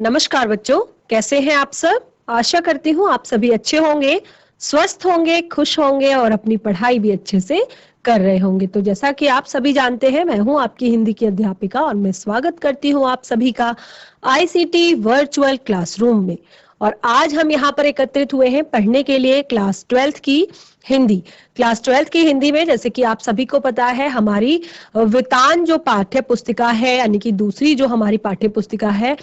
नमस्कार बच्चों, कैसे हैं आप सब। आशा करती हूँ आप सभी अच्छे होंगे, स्वस्थ होंगे, खुश होंगे और अपनी पढ़ाई भी अच्छे से कर रहे होंगे। तो जैसा कि आप सभी जानते हैं, मैं हूँ आपकी हिंदी की अध्यापिका और मैं स्वागत करती हूँ आप सभी का आईसीटी वर्चुअल क्लासरूम में। और आज हम यहाँ पर एकत्रित हुए हैं पढ़ने के लिए क्लास 12th की हिंदी। क्लास 12th की हिंदी में, जैसे कि आप सभी को पता है, हमारी वितान जो पाठ्य पुस्तिका है, यानी कि दूसरी जो हमारी पाठ्य पुस्तिका है,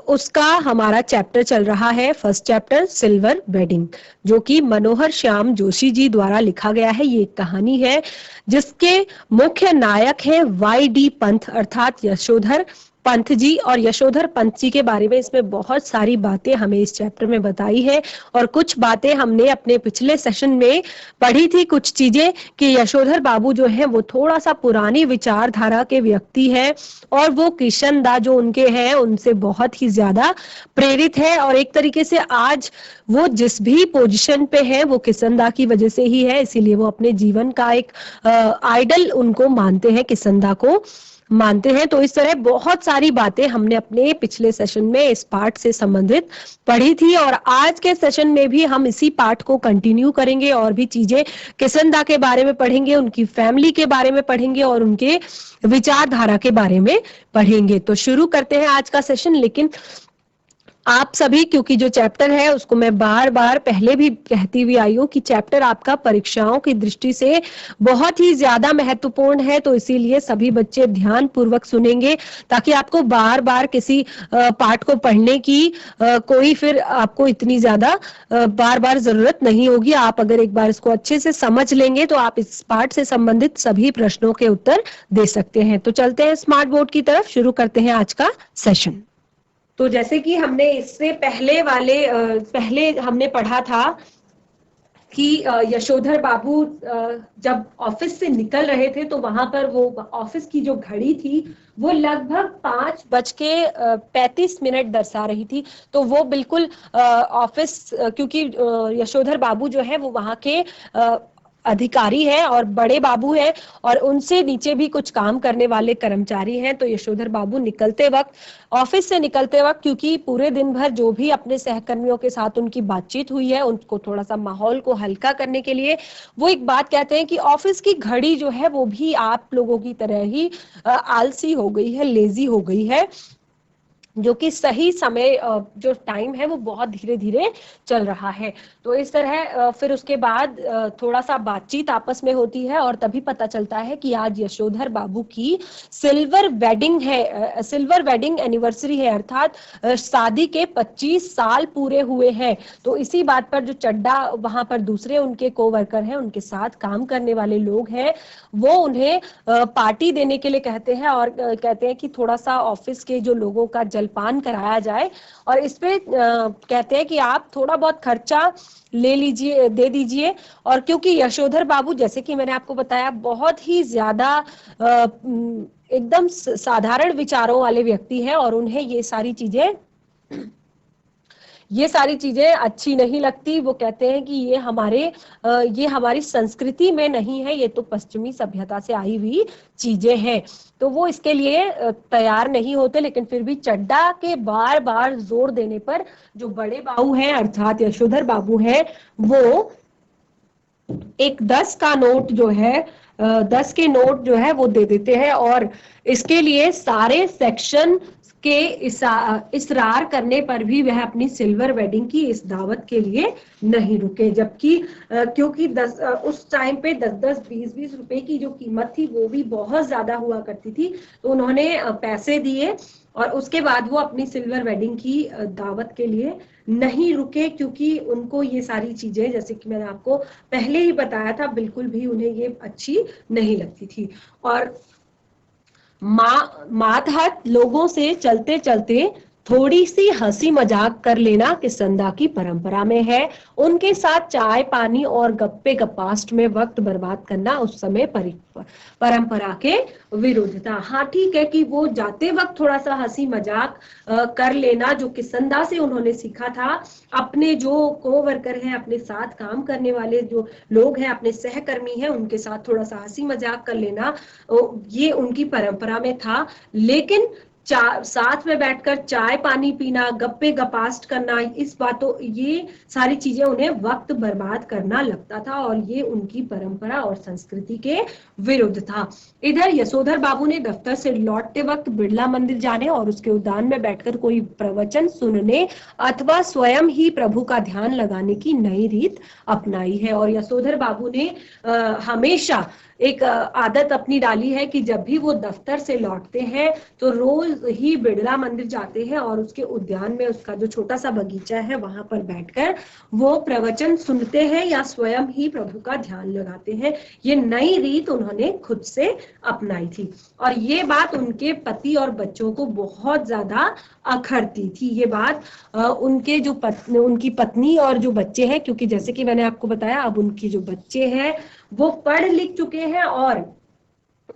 उसका हमारा चैप्टर चल रहा है, फर्स्ट चैप्टर सिल्वर वेडिंग, जो कि मनोहर श्याम जोशी जी द्वारा लिखा गया है। ये एक कहानी है जिसके मुख्य नायक हैं वाई डी पंथ अर्थात यशोधर पंथ जी। और यशोधर पंथ जी के बारे में इसमें बहुत सारी बातें हमें इस चैप्टर में बताई है और कुछ बातें हमने अपने पिछले सेशन में पढ़ी थी, कुछ चीजें कि यशोधर बाबू जो है वो थोड़ा सा पुरानी विचारधारा के व्यक्ति है और वो किशन दा जो उनके हैं उनसे बहुत ही ज्यादा प्रेरित है। और एक तरीके से आज वो जिस भी पोजीशन पे है वो किशन दा की वजह से ही है, इसीलिए वो अपने जीवन का एक आइडल उनको मानते हैं, किशन दा को मानते हैं। तो इस तरह बहुत सारी बातें हमने अपने पिछले सेशन में इस पार्ट से संबंधित पढ़ी थी और आज के सेशन में भी हम इसी पार्ट को कंटिन्यू करेंगे और भी चीजें किशन दा के बारे में पढ़ेंगे, उनकी फैमिली के बारे में पढ़ेंगे और उनके विचारधारा के बारे में पढ़ेंगे। तो शुरू करते हैं आज का सेशन। लेकिन आप सभी, क्योंकि जो चैप्टर है उसको मैं बार बार पहले भी कहती हुई आई हूँ कि चैप्टर आपका परीक्षाओं की दृष्टि से बहुत ही ज्यादा महत्वपूर्ण है, तो इसीलिए सभी बच्चे ध्यान पूर्वक सुनेंगे ताकि आपको बार बार किसी पाठ को पढ़ने की कोई फिर आपको इतनी ज्यादा बार बार जरूरत नहीं होगी। आप अगर एक बार इसको अच्छे से समझ लेंगे तो आप इस पाठ से संबंधित सभी प्रश्नों के उत्तर दे सकते हैं। तो चलते हैं स्मार्ट बोर्ड की तरफ, शुरू करते हैं आज का सेशन। तो जैसे कि हमने इससे पहले हमने पढ़ा था कि यशोधर बाबू जब ऑफिस से निकल रहे थे तो वहां पर वो ऑफिस की जो घड़ी थी वो लगभग 5:35 दर्शा रही थी। तो वो बिल्कुल ऑफिस, क्योंकि यशोधर बाबू जो है वो वहां के अधिकारी है और बड़े बाबू है और उनसे नीचे भी कुछ काम करने वाले कर्मचारी हैं। तो यशोधर बाबू निकलते वक्त, ऑफिस से निकलते वक्त, क्योंकि पूरे दिन भर जो भी अपने सहकर्मियों के साथ उनकी बातचीत हुई है उनको थोड़ा सा माहौल को हल्का करने के लिए वो एक बात कहते हैं कि ऑफिस की घड़ी जो है वो भी आप लोगों की तरह ही आलसी हो गई है, लेजी हो गई है, जो कि सही समय जो टाइम है वो बहुत धीरे धीरे चल रहा है। तो इस तरह फिर उसके बाद थोड़ा सा बातचीत आपस में होती है और तभी पता चलता है कि आज यशोधर बाबू की सिल्वर वेडिंग है, सिल्वर वेडिंग एनिवर्सरी है, अर्थात शादी के 25 साल पूरे हुए हैं। तो इसी बात पर जो चड्डा वहां पर दूसरे उनके कोवर्कर हैं, उनके साथ काम करने वाले लोग हैं, वो उन्हें पार्टी देने के लिए कहते हैं और कहते हैं कि थोड़ा सा ऑफिस के जो लोगों का जलपान कराया जाए और इस पे कहते हैं कि आप थोड़ा बहुत खर्चा ले लीजिए, दे दीजिए। और क्योंकि यशोधर बाबू, जैसे कि मैंने आपको बताया, बहुत ही ज्यादा एकदम साधारण विचारों वाले व्यक्ति हैं और उन्हें ये सारी चीजें अच्छी नहीं लगती। वो कहते हैं कि ये हमारी संस्कृति में नहीं है, ये तो पश्चिमी सभ्यता से आई हुई चीजें हैं। तो वो इसके लिए तैयार नहीं होते। लेकिन फिर भी चड्डा के बार बार जोर देने पर जो बड़े बाबू हैं अर्थात यशोधर बाबू हैं, वो एक 10 का नोट जो है, 10 के नोट जो है वो दे देते हैं और इसके लिए सारे सेक्शन के इसरार करने पर भी वह अपनी सिल्वर वेडिंग की इस दावत के लिए नहीं रुके। जबकि क्योंकि उस टाइम पे 10-10, 20-20 रुपए की जो कीमत थी वो भी बहुत ज्यादा हुआ करती थी। तो उन्होंने पैसे दिए और उसके बाद वो अपनी सिल्वर वेडिंग की दावत के लिए नहीं रुके, क्योंकि उनको ये सारी चीजें, जैसे कि मैंने आपको पहले ही बताया था, बिल्कुल भी उन्हें ये अच्छी नहीं लगती थी। और मातहत लोगों से चलते चलते थोड़ी सी हंसी मजाक कर लेना किशन दा की परंपरा में है। उनके साथ चाय पानी और गप्पे गपास्ट में वक्त बर्बाद करना उस समय परंपरा के विरुद्ध था। हाँ, ठीक है कि वो जाते वक्त थोड़ा सा हंसी मजाक कर लेना, जो किशन दा से उन्होंने सीखा था, अपने जो कोवर्कर हैं, अपने साथ काम करने वाले जो लोग हैं, अपने सहकर्मी हैं, उनके साथ थोड़ा सा हंसी मजाक कर लेना, ये उनकी परंपरा में था। लेकिन साथ में बैठकर चाय पानी पीना, गप्पे गपास्ट करना, इस बातों ये सारी चीजें उन्हें वक्त बर्बाद करना लगता था और ये उनकी परंपरा और संस्कृति के विरुद्ध था। इधर यशोधर बाबू ने दफ्तर से लौटते वक्त बिड़ला मंदिर जाने और उसके उद्यान में बैठकर कोई प्रवचन सुनने अथवा स्वयं ही प्रभु का ध्यान लगाने की नई रीत अपनाई है। और यशोधर बाबू ने हमेशा एक आदत अपनी डाली है कि जब भी वो दफ्तर से लौटते हैं तो रोज ही बिड़ला मंदिर जाते हैं और उसके उद्यान में उसका जो छोटा सा बगीचा है वहां पर बैठकर वो प्रवचन सुनते हैं या स्वयं ही प्रभु का ध्यान लगाते हैं। ये नई रीत उन्होंने खुद से अपनाई थी और ये बात उनके पति और बच्चों को बहुत ज्यादा अखरती थी। ये बात उनके जो उनकी पत्नी और जो बच्चे हैं, क्योंकि जैसे कि मैंने आपको बताया अब उनके जो बच्चे हैं वो पढ़ लिख चुके हैं और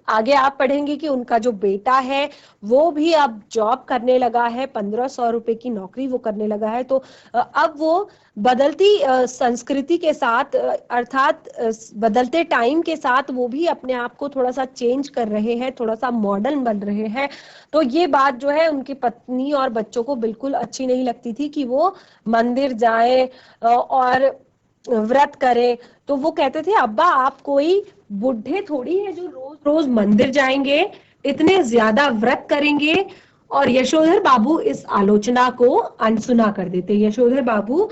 आगे आप पढ़ेंगे कि उनका जो बेटा है वो भी अब जॉब करने लगा है, 1500 रुपए की नौकरी वो करने लगा है। तो अब वो बदलती संस्कृति के साथ अर्थात बदलते टाइम के साथ वो भी अपने आप को थोड़ा सा चेंज कर रहे हैं, थोड़ा सा मॉडर्न बन रहे हैं। तो ये बात जो है उनकी पत्नी और बच्चों को बिल्कुल अच्छी नहीं लगती थी कि वो मंदिर जाए और व्रत करे। तो वो कहते थे अब्बा आप कोई बुढ़े थोड़ी है जो रोज रोज मंदिर जाएंगे, इतने ज्यादा व्रत करेंगे। और यशोधर बाबू इस आलोचना को अनसुना कर देते। यशोधर बाबू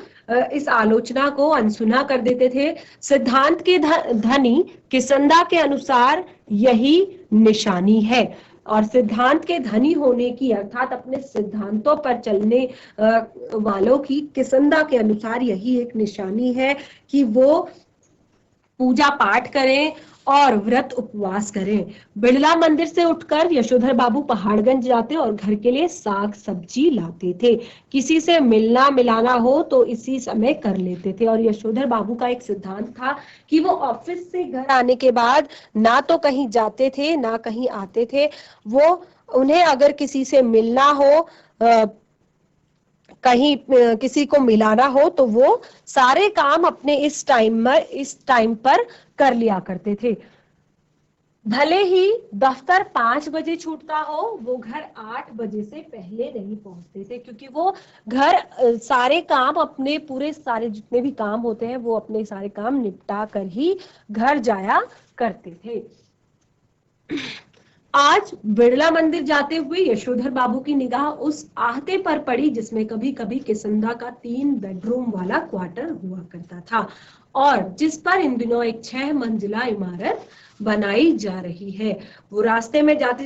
इस आलोचना को अनसुना कर देते थे। सिद्धांत के धनी किसंदा के अनुसार यही निशानी है और सिद्धांत के धनी होने की अर्थात अपने सिद्धांतों पर चलने वालों की किसंदा के अनुसार यही एक निशानी है कि वो पूजा पाठ करें और व्रत उपवास करें। बिड़ला मंदिर से उठकर यशोधर बाबू पहाड़गंज जाते और घर के लिए साग सब्जी लाते थे। किसी से मिलना मिलाना हो तो इसी समय कर लेते थे। और यशोधर बाबू का एक सिद्धांत था कि वो ऑफिस से घर आने के बाद ना तो कहीं जाते थे ना कहीं आते थे। वो उन्हें अगर किसी से मिलना हो, कहीं किसी को मिलाना हो तो वो सारे काम अपने इस टाइम पर कर लिया करते थे। भले ही दफ्तर 5 बजे छूटता हो वो घर 8 बजे से पहले नहीं पहुंचते थे, क्योंकि वो घर सारे काम अपने पूरे सारे जितने भी काम होते हैं वो अपने सारे काम निपटा कर ही घर जाया करते थे। आज बिड़ला मंदिर जाते हुए यशोधर बाबू की निगाह उस आहते पर पड़ी जिसमें कभी कभी किसंदा का 3 बेडरूम वाला क्वार्टर हुआ करता था और जिस पर इन दिनों एक 6 मंजिला इमारत बनाई जा रही है। वो रास्ते में जाते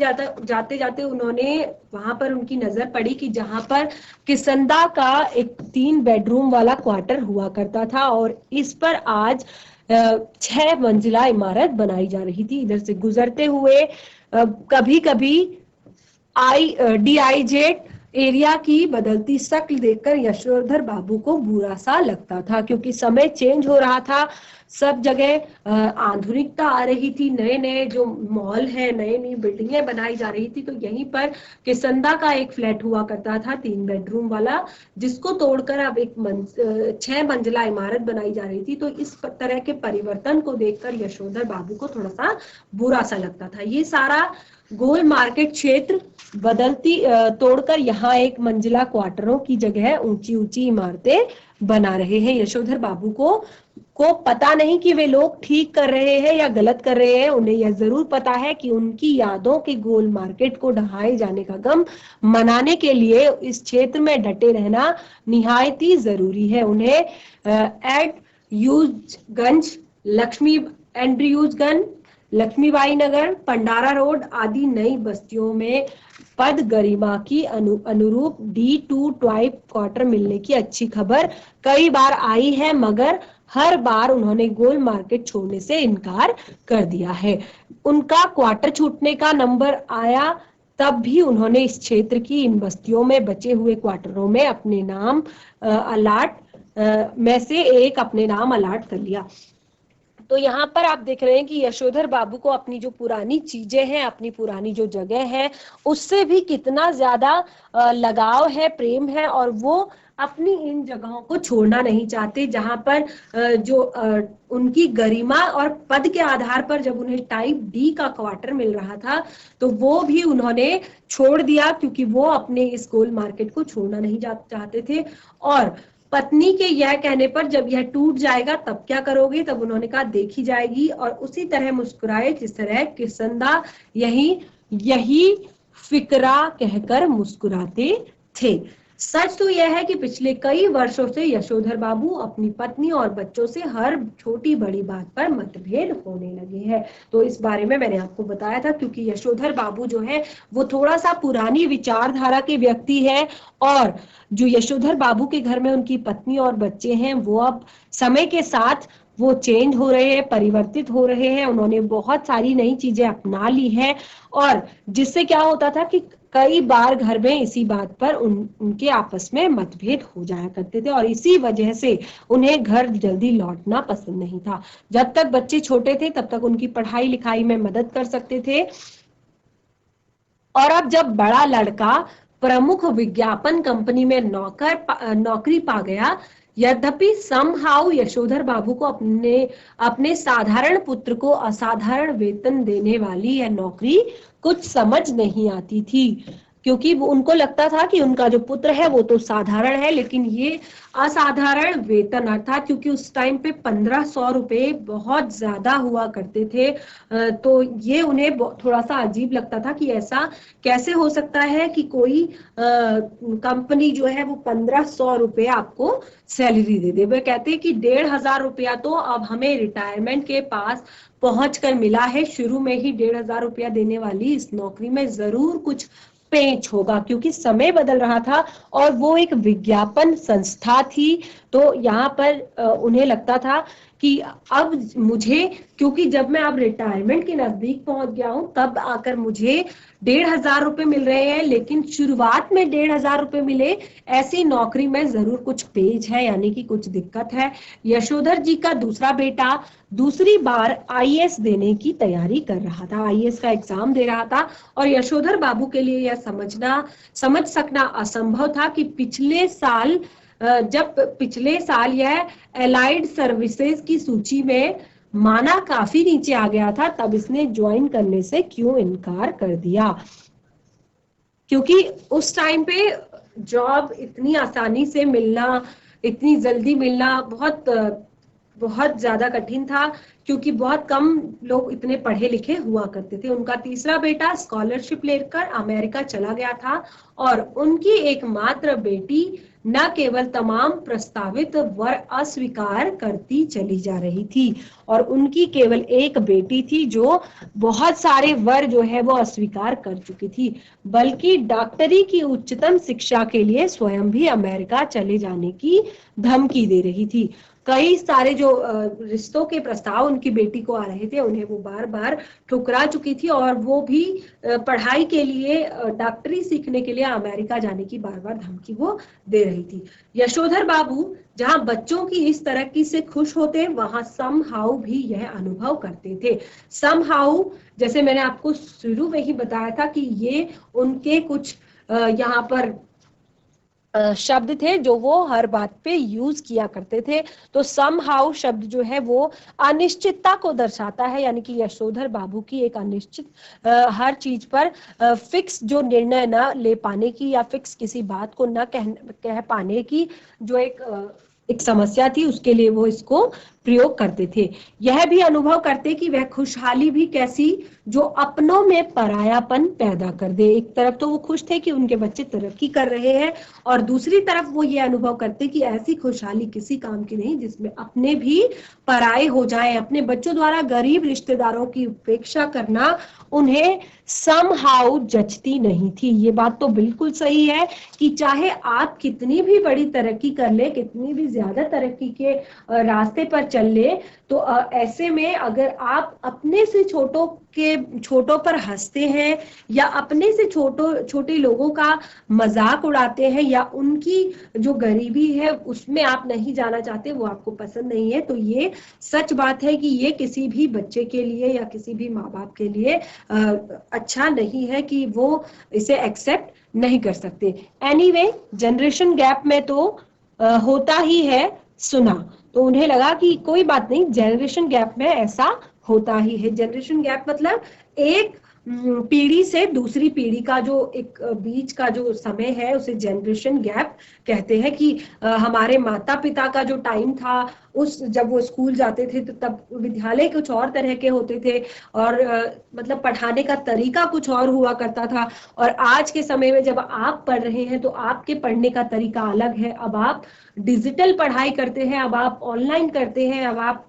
जाते उन्होंने वहां पर उनकी नजर पड़ी कि जहां पर किसंदा का एक 3 बेडरूम वाला क्वार्टर हुआ करता था और इस पर आज 6 मंजिला इमारत बनाई जा रही थी। इधर से गुजरते हुए कभी कभी डीआईजेड एरिया की बदलती शक्ल देखकर यशोधर बाबू को बुरा सा लगता था, क्योंकि समय चेंज हो रहा था, सब जगह आधुनिकता आ रही थी, नए नए जो मॉल है, नई नई बिल्डिंगें बनाई जा रही थी। तो यहीं पर किसंदा का एक फ्लैट हुआ करता था 3 बेडरूम वाला, जिसको तोड़कर अब एक 6 मंजिला इमारत बनाई जा रही थी। तो इस तरह के परिवर्तन को देखकर यशोधर बाबू को थोड़ा सा बुरा सा लगता था। ये सारा गोल मार्केट क्षेत्र बदलती तोड़कर यहाँ एक मंजिला क्वार्टरों की जगह ऊंची ऊंची इमारतें बना रहे हैं। यशोधर बाबू को पता नहीं कि वे लोग ठीक कर रहे हैं या गलत कर रहे हैं। उन्हें यह जरूर पता है कि उनकी यादों के गोल मार्केट को ढहाए जाने का गम मनाने के लिए इस क्षेत्र में डटे रहना निहायत ही जरूरी है। उन्हें एंड्रयूजगंज, लक्ष्मीबाई नगर, पंडारा रोड आदि नई बस्तियों में पद गरिमा की अनुरूप D2 टाइप क्वार्टर मिलने की अच्छी खबर कई बार आई है, मगर हर बार उन्होंने गोल मार्केट छोड़ने से इनकार कर दिया है। उनका क्वार्टर छूटने का नंबर आया तब भी उन्होंने इस क्षेत्र की इन बस्तियों में बचे हुए क्वार्टरों में अपने नाम में से एक अपने नाम अलाट कर लिया। तो यहाँ पर आप देख रहे हैं कि यशोधर बाबू को अपनी जो पुरानी चीजें हैं, अपनी पुरानी जो जगह है, उससे भी कितना ज्यादा लगाव है, प्रेम है, और वो अपनी इन जगहों को छोड़ना नहीं चाहते, जहां पर जो उनकी गरिमा और पद के आधार पर जब उन्हें टाइप डी का क्वार्टर मिल रहा था तो वो भी उन्होंने छोड़ दिया, क्योंकि वो अपने इस गोल मार्केट को छोड़ना नहीं चाहते थे। और पत्नी के यह कहने पर जब यह टूट जाएगा तब क्या करोगे, तब उन्होंने कहा देखी जाएगी, और उसी तरह मुस्कुराए जिस तरह किसंदा यही यही फिकरा कहकर मुस्कुराते थे। सच तो यह है कि पिछले कई वर्षों से यशोधर बाबू अपनी पत्नी और बच्चों से हर छोटी बड़ी बात पर मतभेद होने लगे हैं। तो इस बारे में मैंने आपको बताया था, क्योंकि यशोधर बाबू जो है वो थोड़ा सा पुरानी विचारधारा के व्यक्ति है, और जो यशोधर बाबू के घर में उनकी पत्नी और बच्चे हैं वो अब समय के साथ वो चेंज हो रहे हैं, परिवर्तित हो रहे हैं, उन्होंने बहुत सारी नई चीजें अपना ली है, और जिससे क्या होता था कि कई बार घर में इसी बात पर उनके आपस में मतभेद हो जाया करते थे, और इसी वजह से उन्हें घर जल्दी लौटना पसंद नहीं था। जब तक बच्चे छोटे थे तब तक उनकी पढ़ाई लिखाई में मदद कर सकते थे, और अब जब बड़ा लड़का प्रमुख विज्ञापन कंपनी में नौकरी पा गया, यद्यपि समहाउ यशोधर बाबू को अपने साधारण पुत्र को असाधारण वेतन देने वाली यह नौकरी कुछ समझ नहीं आती थी, क्योंकि उनको लगता था कि उनका जो पुत्र है वो तो साधारण है, लेकिन ये असाधारण वेतन अर्थात, क्योंकि उस टाइम पे 1500 रुपए बहुत ज्यादा हुआ करते थे, तो ये उन्हें थोड़ा सा अजीब लगता था कि ऐसा कैसे हो सकता है कि कोई कंपनी जो है वो 1500 रुपए आपको सैलरी दे दे। वे कहते हैं कि 1500 रुपया तो अब हमें रिटायरमेंट के पास पहुंच कर मिला है, शुरू में ही 1500 रुपया देने वाली इस नौकरी में जरूर कुछ पेंच होगा, क्योंकि समय बदल रहा था और वो एक विज्ञापन संस्था थी। तो यहाँ पर उन्हें लगता था कि अब मुझे, क्योंकि जब मैं अब रिटायरमेंट के नजदीक पहुंच गया हूं तब आकर मुझे 1500 रुपए मिल रहे हैं, लेकिन शुरुआत में 1500 रुपए मिले ऐसी नौकरी में जरूर कुछ पेच है, यानी कि कुछ दिक्कत है। यशोधर जी का दूसरा बेटा दूसरी बार आईएएस देने की तैयारी कर रहा था, आईएएस का एग्जाम दे रहा था, और यशोधर बाबू के लिए यह समझ सकना असंभव था कि पिछले साल यह एलाइड सर्विसेज की सूची में माना काफी नीचे आ गया था, तब इसने ज्वाइन करने से क्यों इनकार कर दिया, क्योंकि उस टाइम पे जॉब इतनी आसानी से मिलना, इतनी जल्दी मिलना बहुत ज्यादा कठिन था, क्योंकि बहुत कम लोग इतने पढ़े लिखे हुआ करते थे। उनका तीसरा बेटा स्कॉलरशिप लेकर अमेरिका चला गया था, और उनकी एकमात्र बेटी न केवल तमाम प्रस्तावित वर अस्वीकार करती चली जा रही थी, और उनकी केवल एक बेटी थी जो बहुत सारे वर जो है वो अस्वीकार कर चुकी थी, बल्कि डॉक्टरी की उच्चतम शिक्षा के लिए स्वयं भी अमेरिका चले जाने की धमकी दे रही थी। कई सारे जो रिश्तों के प्रस्ताव उनकी बेटी को आ रहे थे उन्हें वो बार बार ठुकरा चुकी थी, और वो भी पढ़ाई के लिए, डॉक्टरी सीखने के लिए अमेरिका जाने की बार बार धमकी वो दे रही थी। यशोधर बाबू जहां बच्चों की इस तरक्की से खुश होते वहां समहाउ भी यह अनुभव करते थे। समहाउ, जैसे मैंने आपको शुरू में ही बताया था कि ये उनके कुछ यहाँ पर शब्द थे जो वो हर बात पे यूज किया करते थे। तो समहाउ शब्द जो है वो अनिश्चितता को दर्शाता है, यानी कि यशोधर बाबू की एक अनिश्चित हर चीज पर फिक्स जो निर्णय न ले पाने की, या फिक्स किसी बात को न कह पाने की जो एक समस्या थी, उसके लिए वो इसको प्रयोग करते थे। यह भी अनुभव करते कि वह खुशहाली भी कैसी जो अपनों में परायापन पैदा कर दे। एक तरफ तो वो खुश थे कि उनके बच्चे तरक्की कर रहे हैं, और दूसरी तरफ वो ये अनुभव करते कि ऐसी खुशहाली किसी काम की नहीं जिसमें अपने भी पराये हो जाए। अपने बच्चों द्वारा गरीब रिश्तेदारों की उपेक्षा करना उन्हें समहाउ जचती नहीं थी। ये बात तो बिल्कुल सही है कि चाहे आप कितनी भी बड़ी तरक्की कर ले, कितनी भी ज्यादा तरक्की के रास्ते पर चल ले, तो ऐसे में अगर आप अपने से छोटों पर हंसते हैं या अपने से छोटे लोगों का मजाक उड़ाते हैं या उनकी जो गरीबी है उसमें आप नहीं जाना चाहते, वो आपको पसंद नहीं है, तो ये सच बात है कि ये किसी भी बच्चे के लिए या किसी भी माँ बाप के लिए अच्छा नहीं है कि वो इसे एक्सेप्ट नहीं कर सकते। एनीवे, जनरेशन गैप में तो होता ही है सुना, तो उन्हें लगा कि कोई बात नहीं, जनरेशन गैप में ऐसा होता ही है। जनरेशन गैप मतलब एक पीढ़ी से दूसरी पीढ़ी का जो एक बीच का जो समय है उसे जनरेशन गैप कहते हैं। कि हमारे माता पिता का जो टाइम था, उस जब वो स्कूल जाते थे तो तब विद्यालय कुछ और तरह के होते थे और मतलब पढ़ाने का तरीका कुछ और हुआ करता था। और आज के समय में जब आप पढ़ रहे हैं तो आपके पढ़ने का तरीका अलग है। अब आप डिजिटल पढ़ाई करते हैं, अब आप ऑनलाइन करते हैं, अब आप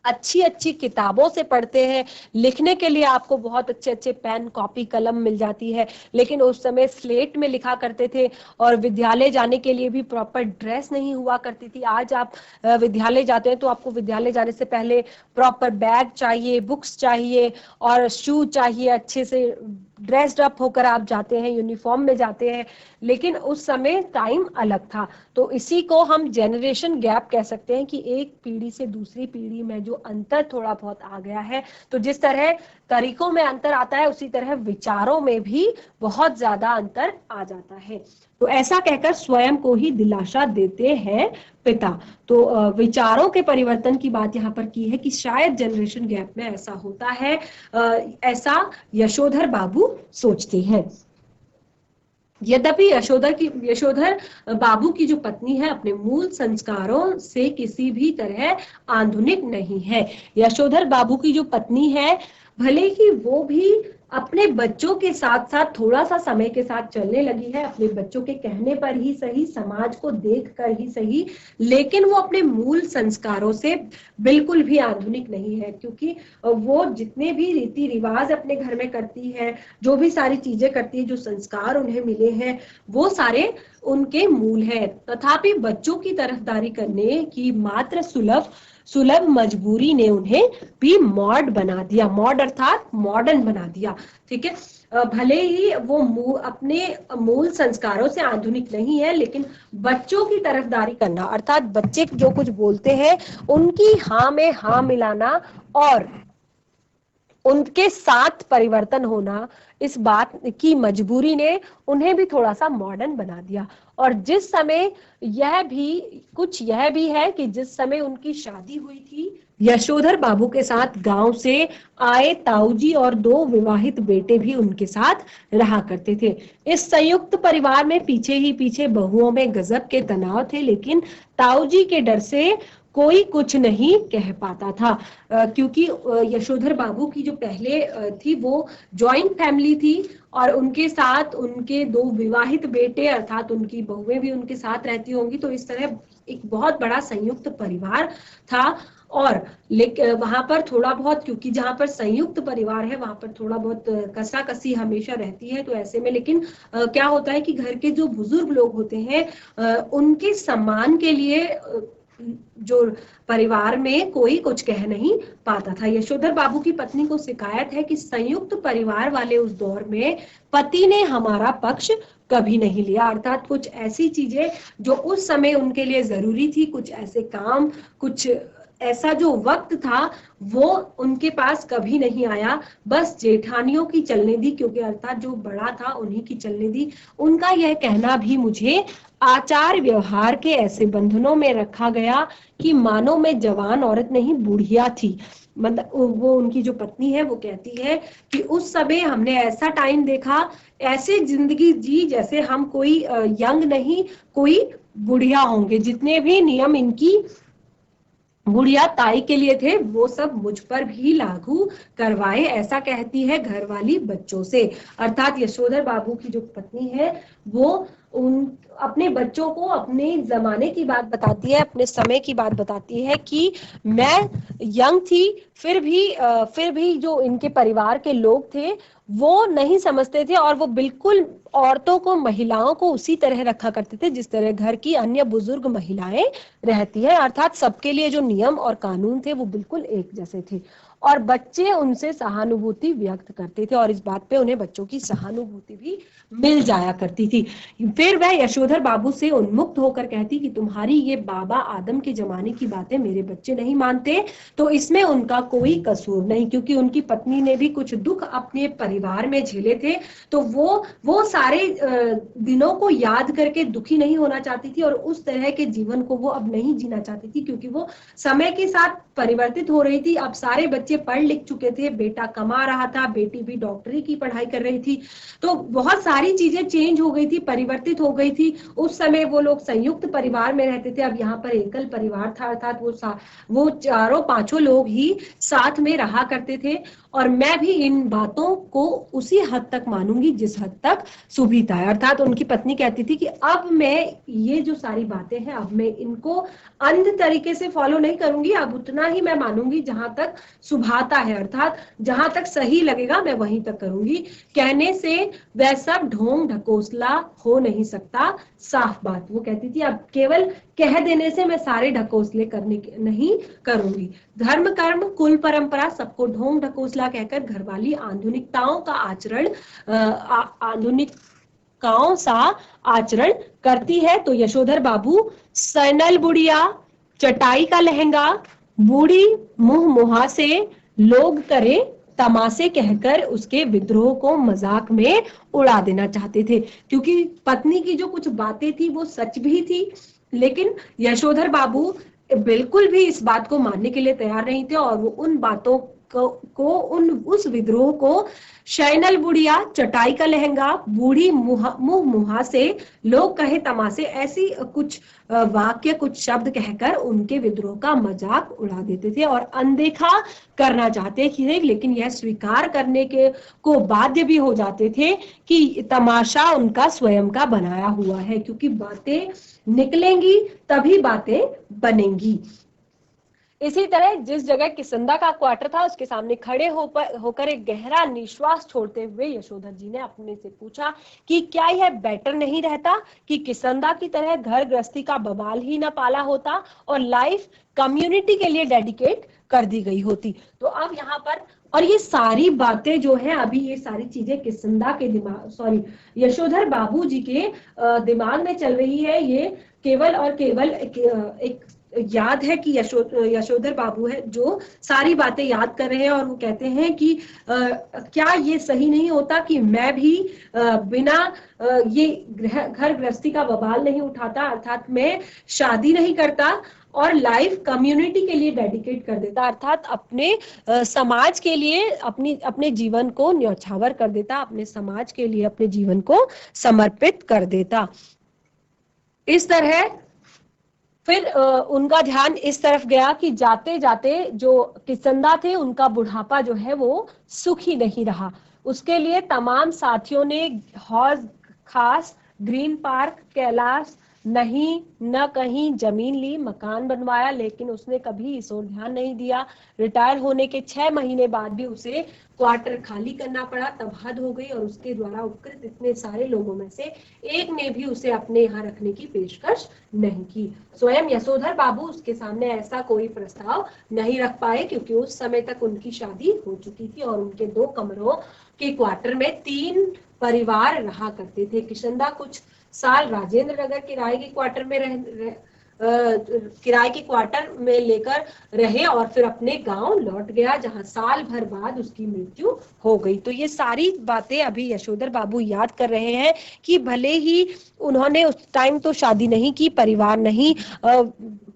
अच्छी अच्छी किताबों से पढ़ते हैं, लिखने के लिए आपको बहुत अच्छे अच्छे पेन कॉपी कलम मिल जाती है। लेकिन उस समय स्लेट में लिखा करते थे और विद्यालय जाने के लिए भी प्रॉपर ड्रेस नहीं हुआ करती थी। आज आप विद्यालय जाते हैं तो आपको विद्यालय जाने से पहले प्रॉपर बैग चाहिए, बुक्स चाहिए और शू चाहिए, अच्छे से ड्रेस्ड अप होकर आप जाते हैं, यूनिफॉर्म में जाते हैं। लेकिन उस समय टाइम अलग था। तो इसी को हम जनरेशन गैप कह सकते हैं कि एक पीढ़ी से दूसरी पीढ़ी में जो अंतर थोड़ा बहुत आ गया है। तो जिस तरह तरीकों में अंतर आता है उसी तरह विचारों में भी बहुत ज्यादा अंतर आ जाता है। तो ऐसा कहकर स्वयं को ही दिलासा देते हैं पिता। तो विचारों के परिवर्तन की बात यहाँ पर की है कि शायद जनरेशन गैप में ऐसा होता है, ऐसा यशोधर बाबू सोचते हैं। यद्यपि यशोधर बाबू की जो पत्नी है अपने मूल संस्कारों से किसी भी तरह आधुनिक नहीं है। यशोधर बाबू की जो पत्नी है, भले ही वो भी अपने बच्चों के साथ साथ थोड़ा सा समय के साथ चलने लगी है, अपने बच्चों के कहने पर ही सही, समाज को देख कर ही सही, लेकिन वो अपने मूल संस्कारों से बिल्कुल भी आधुनिक नहीं है। क्योंकि वो जितने भी रीति रिवाज अपने घर में करती है, जो भी सारी चीजें करती है, जो संस्कार उन्हें मिले हैं, वो सारे उनके मूल है। तथापि बच्चों की तरफदारी करने की मात्र सुलभ मजबूरी ने उन्हें भी मॉड बना दिया। मॉड अर्थात मॉडर्न बना दिया। ठीक है, भले ही वो अपने मूल संस्कारों से आधुनिक नहीं है, लेकिन बच्चों की तरफदारी करना अर्थात बच्चे जो कुछ बोलते हैं उनकी हाँ में हाँ मिलाना और उनके साथ परिवर्तन होना, इस बात की मजबूरी ने उन्हें भी थोड़ा सा मॉडर्न बना दिया। और जिस समय यह भी है कि जिस समय उनकी शादी हुई थी, यशोधर बाबू के साथ गांव से आए ताऊजी और 2 विवाहित बेटे भी उनके साथ रहा करते थे। इस संयुक्त परिवार में पीछे ही पीछे बहुओं में गजब के तनाव थे, लेकिन ताऊजी के डर से कोई कुछ नहीं कह पाता था। क्योंकि यशोधर बाबू की जो पहले थी वो जॉइंट फैमिली थी और उनके साथ उनके 2 विवाहित बेटे अर्थात उनकी बहुएं भी उनके साथ रहती होंगी। तो इस तरह एक बहुत बड़ा संयुक्त परिवार था। और लेकिन वहां पर थोड़ा बहुत, क्योंकि जहां पर संयुक्त परिवार है वहां पर थोड़ा बहुत कसाकसी हमेशा रहती है। तो ऐसे में लेकिन क्या होता है कि घर के जो बुजुर्ग लोग होते हैं उनके सम्मान के लिए जो परिवार में कोई कुछ कह नहीं पाता था। यशोधर बाबू की पत्नी को शिकायत है कि संयुक्त परिवार वाले उस दौर में पति ने हमारा पक्ष कभी नहीं लिया। अर्थात कुछ ऐसी चीजें जो उस समय उनके लिए जरूरी थी, कुछ ऐसे काम, कुछ ऐसा जो वक्त था वो उनके पास कभी नहीं आया। बस जेठानियों की चलने दी, क्योंकि अर्थात जो बड़ा था उन्हीं की चलने दी। उनका यह कहना भी मुझे आचार व्यवहार के ऐसे बंधनों में रखा गया कि मानो मैं जवान औरत नहीं बुढ़िया थी। मतलब वो उनकी जो पत्नी है वो कहती है कि उस समय हमने ऐसा टाइम देखा, ऐसे जिंदगी जी जैसे हम कोई यंग नहीं, कोई बुढ़िया होंगे। जितने भी नियम इनकी बुढ़िया ताई के लिए थे वो सब मुझ पर भी लागू करवाए, ऐसा कहती है घरवाली बच्चों से। अर्थात यशोधर बाबू की जो पत्नी है वो उन अपने बच्चों को अपने जमाने की बात बताती है, अपने समय की बात बताती है कि मैं यंग थी, फिर भी जो इनके परिवार के लोग थे वो नहीं समझते थे, और वो बिल्कुल औरतों को, महिलाओं को उसी तरह रखा करते थे जिस तरह घर की अन्य बुजुर्ग महिलाएं रहती है, अर्थात सबके लिए जो नियम और कानून थे वो बिल्कुल एक जैसे थे। और बच्चे उनसे सहानुभूति व्यक्त करते थे, और इस बात पे उन्हें बच्चों की सहानुभूति भी मिल जाया करती थी। फिर वह यशोधर बाबू से उन्मुक्त होकर कहती कि तुम्हारी ये बाबा आदम के जमाने की बातें मेरे बच्चे नहीं मानते, तो इसमें उनका कोई कसूर नहीं, क्योंकि उनकी पत्नी ने भी कुछ दुख अपने परिवार में झेले थे, तो वो सारे दिनों को याद करके दुखी नहीं होना चाहती थी, और उस तरह के जीवन को वो अब नहीं जीना चाहती थी, क्योंकि वो समय के साथ परिवर्तित हो रही थी। अब सारे बच्चे पढ़ लिख चुके थे, बेटा कमा रहा था, बेटी भी डॉक्टरी की पढ़ाई कर रही थी, तो बहुत सारी चीजें चेंज हो गई थी, परिवर्तित हो गई थी। उस समय वो लोग संयुक्त परिवार में रहते थे, अब यहाँ पर एकल परिवार था, अर्थात वो चारों पांचों लोग ही साथ में रहा करते थे। और मैं भी इन बातों को उसी हद तक मानूंगी जिस हद तक सुभिता है, अर्थात उनकी पत्नी कहती थी कि अब मैं ये जो सारी बातें हैं, अब मैं इनको अंध तरीके से फॉलो नहीं करूंगी, अब उतना ही मैं मानूंगी जहां तक सुभाता है, अर्थात जहां तक सही लगेगा मैं वहीं तक करूंगी। कहने से वह सब ढोंग ढकोसला हो नहीं सकता, साफ बात। वो कहती थी अब केवल कह देने से मैं सारे ढकोसले करने नहीं करूंगी। धर्म कर्म कुल परंपरा सबको ढोंग ढकोसला कहकर घरवाली आधुनिकताओं का आचरण आधुनिकताओं सा आचरण करती है। तो यशोधर बाबू सैनल बुढ़िया, चटाई का लहंगा, बूढ़ी मुंह मुहा से लोग करे तमाशे कहकर उसके विद्रोह को मजाक में उड़ा देना चाहते थे, क्योंकि पत्नी की जो कुछ बातें थी वो सच भी थी, लेकिन यशोधर बाबू बिल्कुल भी इस बात को मानने के लिए तैयार नहीं थे, और वो उन बातों उस विद्रोह को शैनल बुढ़िया, चटाई का लहंगा, बूढ़ी मुंह मुहा से लोग कहे तमाशे, ऐसी कुछ वाक्य, कुछ शब्द कहकर उनके विद्रोह का मजाक उड़ा देते थे और अनदेखा करना चाहते थे, लेकिन यह स्वीकार करने के को बाध्य भी हो जाते थे कि तमाशा उनका स्वयं का बनाया हुआ है, क्योंकि बातें निकलेंगी तभी बातें बनेंगी। इसी तरह जिस जगह किसंदा का क्वार्टर था उसके सामने खड़े होकर एक गहरा निश्वास छोड़ते हुए यशोधर जी ने अपने से पूछा कि क्या यह बेटर नहीं रहता कि किसंदा की तरह घर गृहस्थी का बवाल ही न पाला होता और लाइफ कम्युनिटी के लिए डेडिकेट कर दी गई होती। तो अब यहाँ पर, और ये सारी बातें जो है, अभी ये सारी चीजें किसंदा के दिमाग, यशोधर बाबू जी के दिमाग में चल रही है। ये केवल और केवल एक याद है कि यशोधर बाबू है जो सारी बातें याद कर रहे हैं, और वो कहते हैं कि क्या ये सही नहीं होता कि मैं भी बिना ये घर गृहस्थी का बवाल नहीं उठाता, अर्थात मैं शादी नहीं करता और लाइफ कम्युनिटी के लिए डेडिकेट कर देता, अर्थात अपने समाज के लिए अपने जीवन को न्यौछावर कर देता, अपने समाज के लिए अपने जीवन को समर्पित कर देता। इस तरह फिर उनका ध्यान इस तरफ गया कि जाते जाते जो किसंदा थे उनका बुढ़ापा जो है वो सुखी नहीं रहा। उसके लिए तमाम साथियों ने हौज खास, ग्रीन पार्क, कैलाश, नहीं न कहीं जमीन ली, मकान बनवाया, लेकिन उसने कभी इस ओर ध्यान नहीं दिया। रिटायर होने के 6 महीने बाद भी उसे क्वार्टर खाली करना पड़ा, तब हद हो गई, और उसके द्वारा उपकृत इतने सारे लोगों में से एक ने भी उसे अपने यहाँ रखने की पेशकश नहीं की। स्वयं यशोधर बाबू उसके सामने ऐसा कोई प्रस्ताव नहीं रख पाए, क्योंकि उस समय तक उनकी शादी हो चुकी थी और उनके 2 कमरों के क्वार्टर में 3 परिवार रहा करते थे। किशंदा कुछ साल राजेंद्र नगर किराए के क्वार्टर में किराए के क्वार्टर में लेकर रहे और फिर अपने गांव लौट गया, जहां साल भर बाद उसकी मृत्यु हो गई। तो ये सारी बातें अभी यशोधर बाबू याद कर रहे हैं कि भले ही उन्होंने उस टाइम तो शादी नहीं की,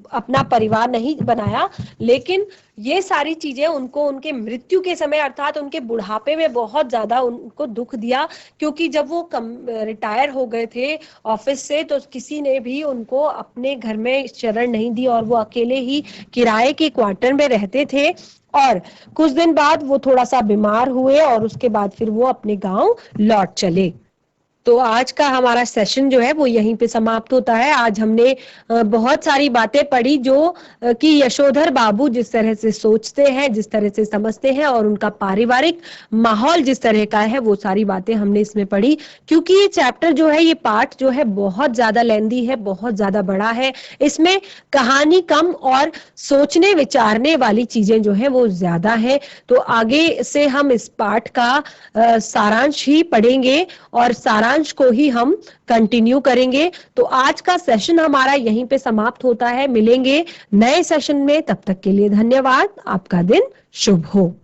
अपना परिवार नहीं बनाया, लेकिन ये सारी चीजें उनको उनके मृत्यु के समय अर्थात उनके बुढ़ापे में बहुत ज्यादा उनको दुख दिया, क्योंकि जब वो रिटायर हो गए थे ऑफिस से तो किसी ने भी उनको अपने घर में शरण नहीं दी और वो अकेले ही किराए के क्वार्टर में रहते थे। और कुछ दिन बाद वो थोड़ा सा बीमार हुए और उसके बाद फिर वो अपने गांव लौट चले। तो आज का हमारा सेशन जो है वो यहीं पे समाप्त होता है। आज हमने बहुत सारी बातें पढ़ी जो कि यशोधर बाबू जिस तरह से सोचते हैं, जिस तरह से समझते हैं और उनका पारिवारिक माहौल जिस तरह का है, वो सारी बातें हमने इसमें पढ़ी। क्योंकि ये चैप्टर जो है, ये पार्ट जो है बहुत ज्यादा लेंदी है, बहुत ज्यादा बड़ा है। इसमें कहानी कम और सोचने विचारने वाली चीजें जो है वो ज्यादा है। तो आगे से हम इस पाठ का सारांश ही पढ़ेंगे और सारांश को ही हम कंटिन्यू करेंगे। तो आज का सेशन हमारा यहीं पे समाप्त होता है। मिलेंगे नए सेशन में, तब तक के लिए धन्यवाद। आपका दिन शुभ हो।